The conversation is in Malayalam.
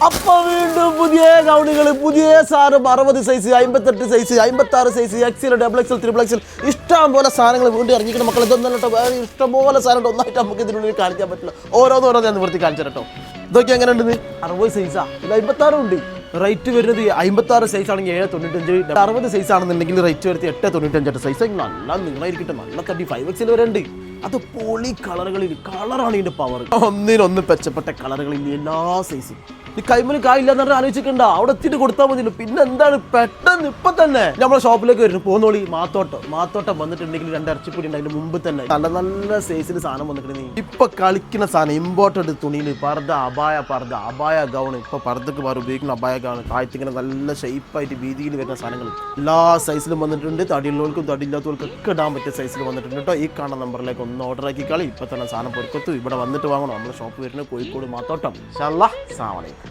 അപ്പോൾ വീണ്ടും പുതിയ ഗൗണുകൾ, പുതിയ സാധനം 60 size, 58 size, 56 size, XL, XXL, XXL ഇഷ്ടം പോലെ സാധനങ്ങൾ വീണ്ടും ഇറങ്ങിക്കുന്ന മക്കൾ. ഇതൊന്നും കേട്ടോ, വേറെ ഇഷ്ടംപോലെ സാധനം ഒന്നായിട്ട് നമുക്ക് ഇതിനുള്ളിൽ കാണിക്കാൻ പറ്റില്ല. ഓരോന്നോരോ ഞാൻ നിവർത്തി കാണിച്ചു കേട്ടോ. ഇതൊക്കെ എങ്ങനെ ഉണ്ടെന്ന് 60 സൈസാ, ഇത് 56 ഉണ്ട്. റേറ്റ് വരുന്നത് 56 സൈസ് ആണെങ്കിൽ 795, 60 സൈസ് ആണെന്നുണ്ടെങ്കിൽ റേറ്റ് വരുത്തി 895 സൈസ്. നല്ല നീളമായിരിക്കട്ടെ, നല്ല 35XL വരെ ഉണ്ട്. അത് പൊളി കളറുകളിൽ, കളറാണ് ഇതിന്റെ പവർ. ഒന്നിനൊന്ന് മെച്ചപ്പെട്ട കളറുകളിൽ എല്ലാ സൈസും. ഈ കൈമല് കായില്ല എന്ന് പറഞ്ഞാൽ ആലോചിക്കണ്ട, അവിടെ എത്തിയിട്ട് കൊടുത്താൽ മതിയല്ലോ. പിന്നെ എന്താണ് പെട്ടെന്ന് ഇപ്പൊ തന്നെ നമ്മളെ ഷോപ്പിലേക്ക് വരുന്നു. പോന്നോളി മാത്തോട്ടം വന്നിട്ടുണ്ടെങ്കിൽ 2 ഇറച്ചിപ്പൊടി ഉണ്ട്. അതിന്റെ മുമ്പ് തന്നെ നല്ല നല്ല സൈസിൽ സാധനം വന്നിട്ടുണ്ട്. ഇപ്പൊ കളിക്കുന്ന സാധനം ഇമ്പോർട്ടഡ് തുണിയിൽ പർദ്ദ, അബായ ഗൗൺ. ഇപ്പൊ പർദ്ദക്ക് വേറെ ഉപയോഗിക്കുന്ന അബായ ഗൗൺ, താഴത്തിങ്ങനെ നല്ല ഷേപ്പായിട്ട് വീതിയിൽ വരുന്ന സാധനങ്ങൾ എല്ലാ സൈസിലും വന്നിട്ടുണ്ട്. തടിയുള്ളവർക്കും തടിയില്ലാത്തവർക്കും ഒക്കെ ഇടാൻ പറ്റിയ സൈസിൽ വന്നിട്ടുണ്ട് കേട്ടോ. ഈ കാണുന്ന നമ്പറിലേക്ക് ഒന്ന് ഓർഡർ ആക്കി കളി. ഇപ്പൊ തന്നെ സാധനം പൊരുക്കത്തു ഇവിടെ വന്നിട്ട് വാങ്ങണം. നമ്മുടെ ഷോപ്പ് വരുന്നത് കോഴിക്കോട് മാത്തോട്ടം. ഇൻഷാ അല്ലാഹ്. അസ്സലാമു അലൈക്കും.